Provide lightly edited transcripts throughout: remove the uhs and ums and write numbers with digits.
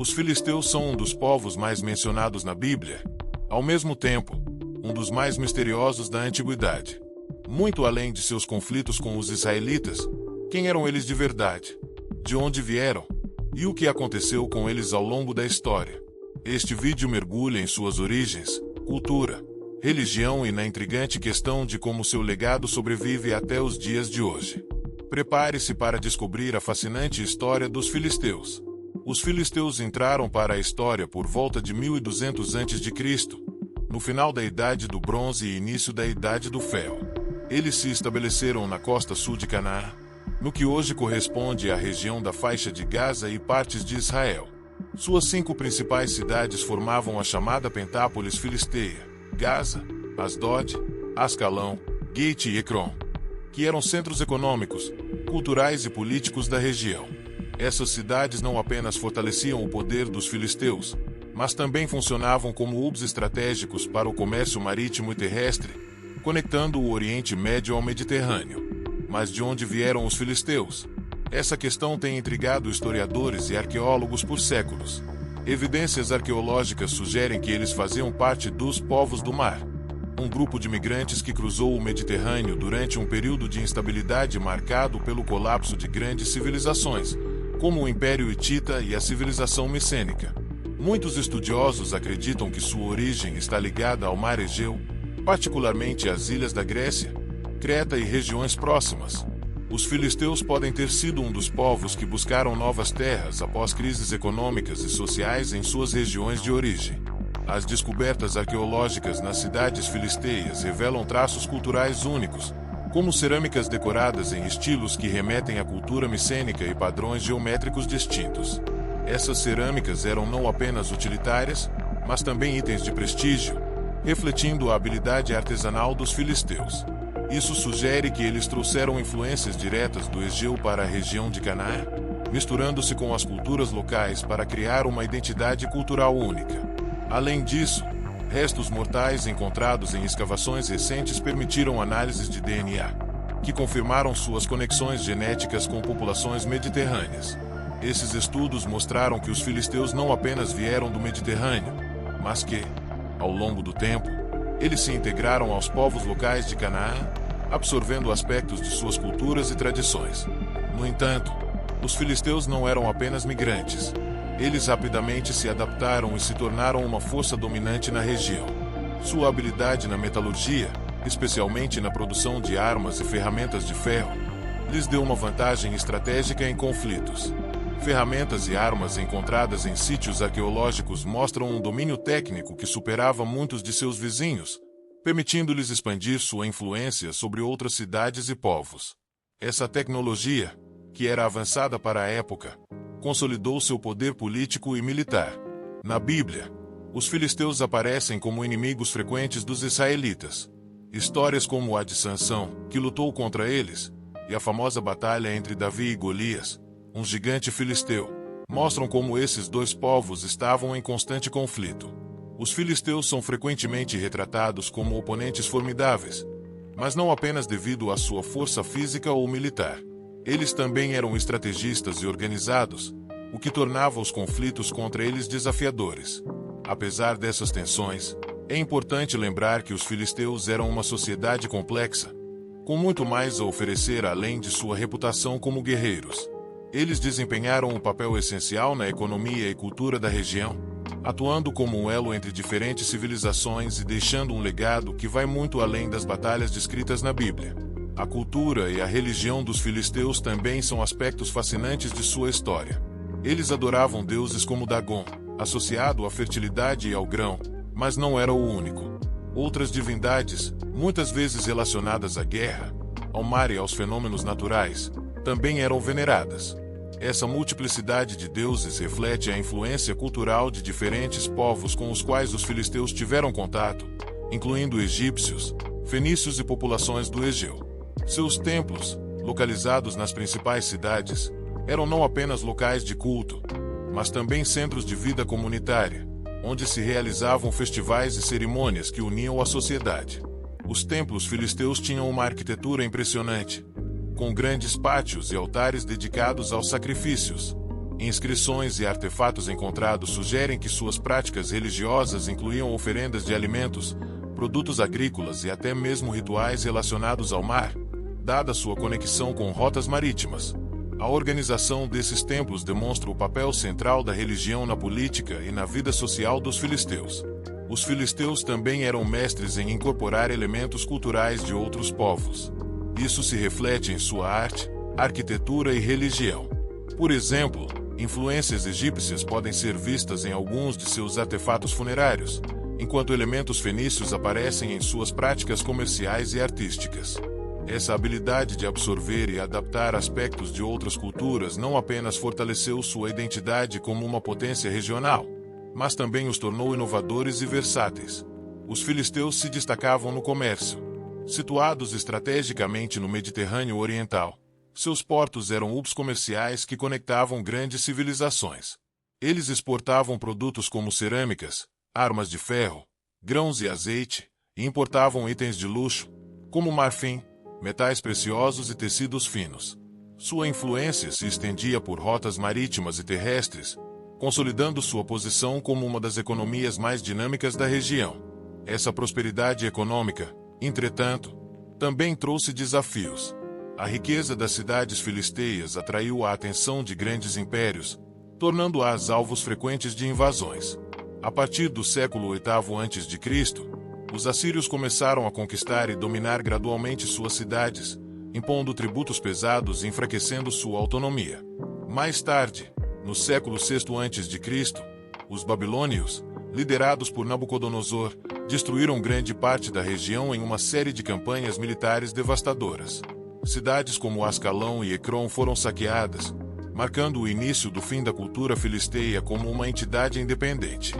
Os filisteus são um dos povos mais mencionados na Bíblia, ao mesmo tempo, um dos mais misteriosos da antiguidade. Muito além de seus conflitos com os israelitas, quem eram eles de verdade? De onde vieram? E o que aconteceu com eles ao longo da história? Este vídeo mergulha em suas origens, cultura, religião e na intrigante questão de como seu legado sobrevive até os dias de hoje. Prepare-se para descobrir a fascinante história dos filisteus. Os filisteus entraram para a história por volta de 1200 a.C., no final da Idade do Bronze e início da Idade do Ferro. Eles se estabeleceram na costa sul de Canaã, no que hoje corresponde à região da faixa de Gaza e partes de Israel. Suas 5 principais cidades formavam a chamada Pentápolis Filisteia: Gaza, Asdod, Ascalão, Gate e Ecrom, que eram centros econômicos, culturais e políticos da região. Essas cidades não apenas fortaleciam o poder dos filisteus, mas também funcionavam como hubs estratégicos para o comércio marítimo e terrestre, conectando o Oriente Médio ao Mediterrâneo. Mas de onde vieram os filisteus? Essa questão tem intrigado historiadores e arqueólogos por séculos. Evidências arqueológicas sugerem que eles faziam parte dos povos do mar, um grupo de migrantes que cruzou o Mediterrâneo durante um período de instabilidade marcado pelo colapso de grandes civilizações, como o Império Hitita e a civilização micênica. Muitos estudiosos acreditam que sua origem está ligada ao Mar Egeu, particularmente às ilhas da Grécia, Creta e regiões próximas. Os filisteus podem ter sido um dos povos que buscaram novas terras após crises econômicas e sociais em suas regiões de origem. As descobertas arqueológicas nas cidades filisteias revelam traços culturais únicos, como cerâmicas decoradas em estilos que remetem à cultura micênica e padrões geométricos distintos. Essas cerâmicas eram não apenas utilitárias, mas também itens de prestígio, refletindo a habilidade artesanal dos filisteus. Isso sugere que eles trouxeram influências diretas do Egeu para a região de Canaã, misturando-se com as culturas locais para criar uma identidade cultural única. Além disso, restos mortais encontrados em escavações recentes permitiram análises de DNA, que confirmaram suas conexões genéticas com populações mediterrâneas. Esses estudos mostraram que os filisteus não apenas vieram do Mediterrâneo, mas que, ao longo do tempo, eles se integraram aos povos locais de Canaã, absorvendo aspectos de suas culturas e tradições. No entanto, os filisteus não eram apenas migrantes. Eles rapidamente se adaptaram e se tornaram uma força dominante na região. Sua habilidade na metalurgia, especialmente na produção de armas e ferramentas de ferro, lhes deu uma vantagem estratégica em conflitos. Ferramentas e armas encontradas em sítios arqueológicos mostram um domínio técnico que superava muitos de seus vizinhos, permitindo-lhes expandir sua influência sobre outras cidades e povos. Essa tecnologia, que era avançada para a época, consolidou seu poder político e militar. Na Bíblia, os filisteus aparecem como inimigos frequentes dos israelitas. Histórias como a de Sansão, que lutou contra eles, e a famosa batalha entre Davi e Golias, um gigante filisteu, mostram como esses dois povos estavam em constante conflito. Os filisteus são frequentemente retratados como oponentes formidáveis, mas não apenas devido à sua força física ou militar. Eles também eram estrategistas e organizados, o que tornava os conflitos contra eles desafiadores. Apesar dessas tensões, é importante lembrar que os filisteus eram uma sociedade complexa, com muito mais a oferecer além de sua reputação como guerreiros. Eles desempenharam um papel essencial na economia e cultura da região, atuando como um elo entre diferentes civilizações e deixando um legado que vai muito além das batalhas descritas na Bíblia. A cultura e a religião dos filisteus também são aspectos fascinantes de sua história. Eles adoravam deuses como Dagon, associado à fertilidade e ao grão, mas não era o único. Outras divindades, muitas vezes relacionadas à guerra, ao mar e aos fenômenos naturais, também eram veneradas. Essa multiplicidade de deuses reflete a influência cultural de diferentes povos com os quais os filisteus tiveram contato, incluindo egípcios, fenícios e populações do Egeu. Seus templos, localizados nas principais cidades, eram não apenas locais de culto, mas também centros de vida comunitária, onde se realizavam festivais e cerimônias que uniam a sociedade. Os templos filisteus tinham uma arquitetura impressionante, com grandes pátios e altares dedicados aos sacrifícios. Inscrições e artefatos encontrados sugerem que suas práticas religiosas incluíam oferendas de alimentos, produtos agrícolas e até mesmo rituais relacionados ao mar, dada sua conexão com rotas marítimas. A organização desses templos demonstra o papel central da religião na política e na vida social dos filisteus. Os filisteus também eram mestres em incorporar elementos culturais de outros povos. Isso se reflete em sua arte, arquitetura e religião. Por exemplo, influências egípcias podem ser vistas em alguns de seus artefatos funerários, enquanto elementos fenícios aparecem em suas práticas comerciais e artísticas. Essa habilidade de absorver e adaptar aspectos de outras culturas não apenas fortaleceu sua identidade como uma potência regional, mas também os tornou inovadores e versáteis. Os filisteus se destacavam no comércio. Situados estrategicamente no Mediterrâneo Oriental, seus portos eram hubs comerciais que conectavam grandes civilizações. Eles exportavam produtos como cerâmicas, armas de ferro, grãos e azeite, e importavam itens de luxo, como marfim, metais preciosos e tecidos finos. Sua influência se estendia por rotas marítimas e terrestres, consolidando sua posição como uma das economias mais dinâmicas da região. Essa prosperidade econômica, entretanto, também trouxe desafios. A riqueza das cidades filisteias atraiu a atenção de grandes impérios, tornando-as alvos frequentes de invasões. A partir do século VIII a.C., os assírios começaram a conquistar e dominar gradualmente suas cidades, impondo tributos pesados e enfraquecendo sua autonomia. Mais tarde, no século VI a.C., os babilônios, liderados por Nabucodonosor, destruíram grande parte da região em uma série de campanhas militares devastadoras. Cidades como Ascalão e Ecrón foram saqueadas, marcando o início do fim da cultura filisteia como uma entidade independente.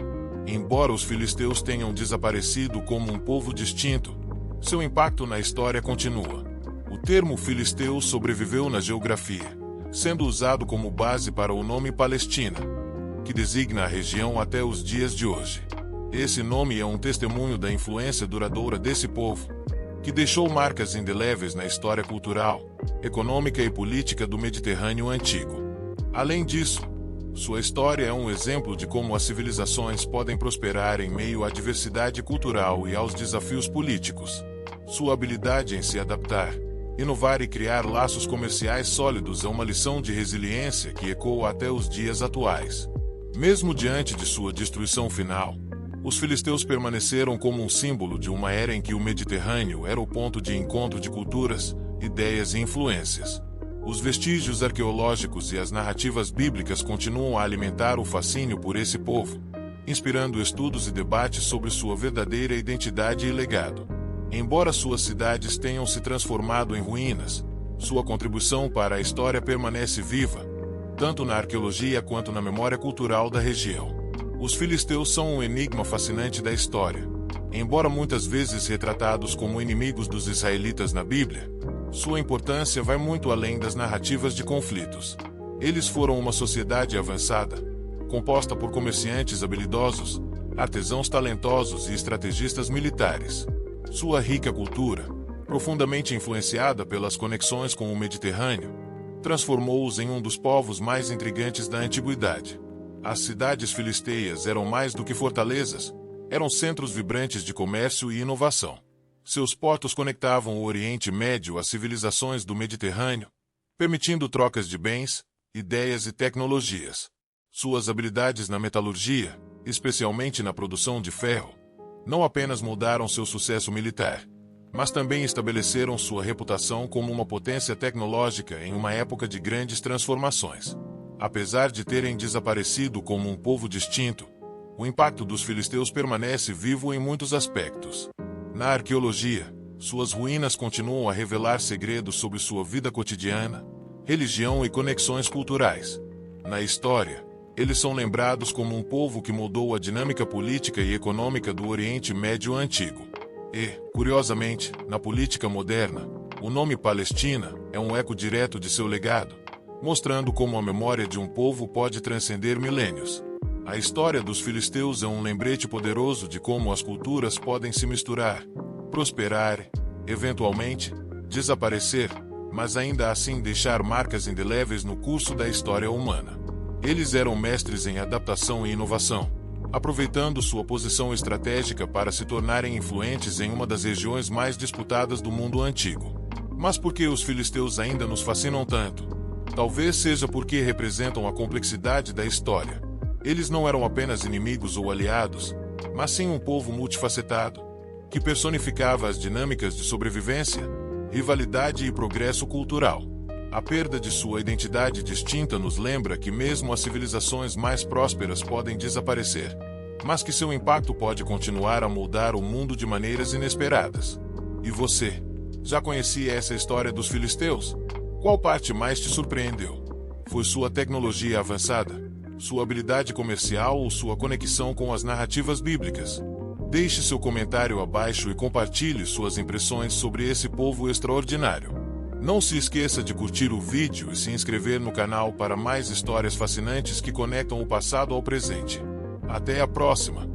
Embora os filisteus tenham desaparecido como um povo distinto, seu impacto na história continua. O termo filisteu sobreviveu na geografia, sendo usado como base para o nome Palestina, que designa a região até os dias de hoje. Esse nome é um testemunho da influência duradoura desse povo, que deixou marcas indeléveis na história cultural, econômica e política do Mediterrâneo Antigo. Além disso, sua história é um exemplo de como as civilizações podem prosperar em meio à diversidade cultural e aos desafios políticos. Sua habilidade em se adaptar, inovar e criar laços comerciais sólidos é uma lição de resiliência que ecoa até os dias atuais. Mesmo diante de sua destruição final, os filisteus permaneceram como um símbolo de uma era em que o Mediterrâneo era o ponto de encontro de culturas, ideias e influências. Os vestígios arqueológicos e as narrativas bíblicas continuam a alimentar o fascínio por esse povo, inspirando estudos e debates sobre sua verdadeira identidade e legado. Embora suas cidades tenham se transformado em ruínas, sua contribuição para a história permanece viva, tanto na arqueologia quanto na memória cultural da região. Os filisteus são um enigma fascinante da história. Embora muitas vezes retratados como inimigos dos israelitas na Bíblia, sua importância vai muito além das narrativas de conflitos. Eles foram uma sociedade avançada, composta por comerciantes habilidosos, artesãos talentosos e estrategistas militares. Sua rica cultura, profundamente influenciada pelas conexões com o Mediterrâneo, transformou-os em um dos povos mais intrigantes da antiguidade. As cidades filisteias eram mais do que fortalezas, eram centros vibrantes de comércio e inovação. Seus portos conectavam o Oriente Médio às civilizações do Mediterrâneo, permitindo trocas de bens, ideias e tecnologias. Suas habilidades na metalurgia, especialmente na produção de ferro, não apenas moldaram seu sucesso militar, mas também estabeleceram sua reputação como uma potência tecnológica em uma época de grandes transformações. Apesar de terem desaparecido como um povo distinto, o impacto dos filisteus permanece vivo em muitos aspectos. Na arqueologia, suas ruínas continuam a revelar segredos sobre sua vida cotidiana, religião e conexões culturais. Na história, eles são lembrados como um povo que moldou a dinâmica política e econômica do Oriente Médio Antigo. E, curiosamente, na política moderna, o nome Palestina é um eco direto de seu legado, mostrando como a memória de um povo pode transcender milênios. A história dos filisteus é um lembrete poderoso de como as culturas podem se misturar, prosperar, eventualmente, desaparecer, mas ainda assim deixar marcas indeléveis no curso da história humana. Eles eram mestres em adaptação e inovação, aproveitando sua posição estratégica para se tornarem influentes em uma das regiões mais disputadas do mundo antigo. Mas por que os filisteus ainda nos fascinam tanto? Talvez seja porque representam a complexidade da história. Eles não eram apenas inimigos ou aliados, mas sim um povo multifacetado, que personificava as dinâmicas de sobrevivência, rivalidade e progresso cultural. A perda de sua identidade distinta nos lembra que mesmo as civilizações mais prósperas podem desaparecer, mas que seu impacto pode continuar a moldar o mundo de maneiras inesperadas. E você? Já conhecia essa história dos filisteus? Qual parte mais te surpreendeu? Foi sua tecnologia avançada, sua habilidade comercial ou sua conexão com as narrativas bíblicas? Deixe seu comentário abaixo e compartilhe suas impressões sobre esse povo extraordinário. Não se esqueça de curtir o vídeo e se inscrever no canal para mais histórias fascinantes que conectam o passado ao presente. Até a próxima!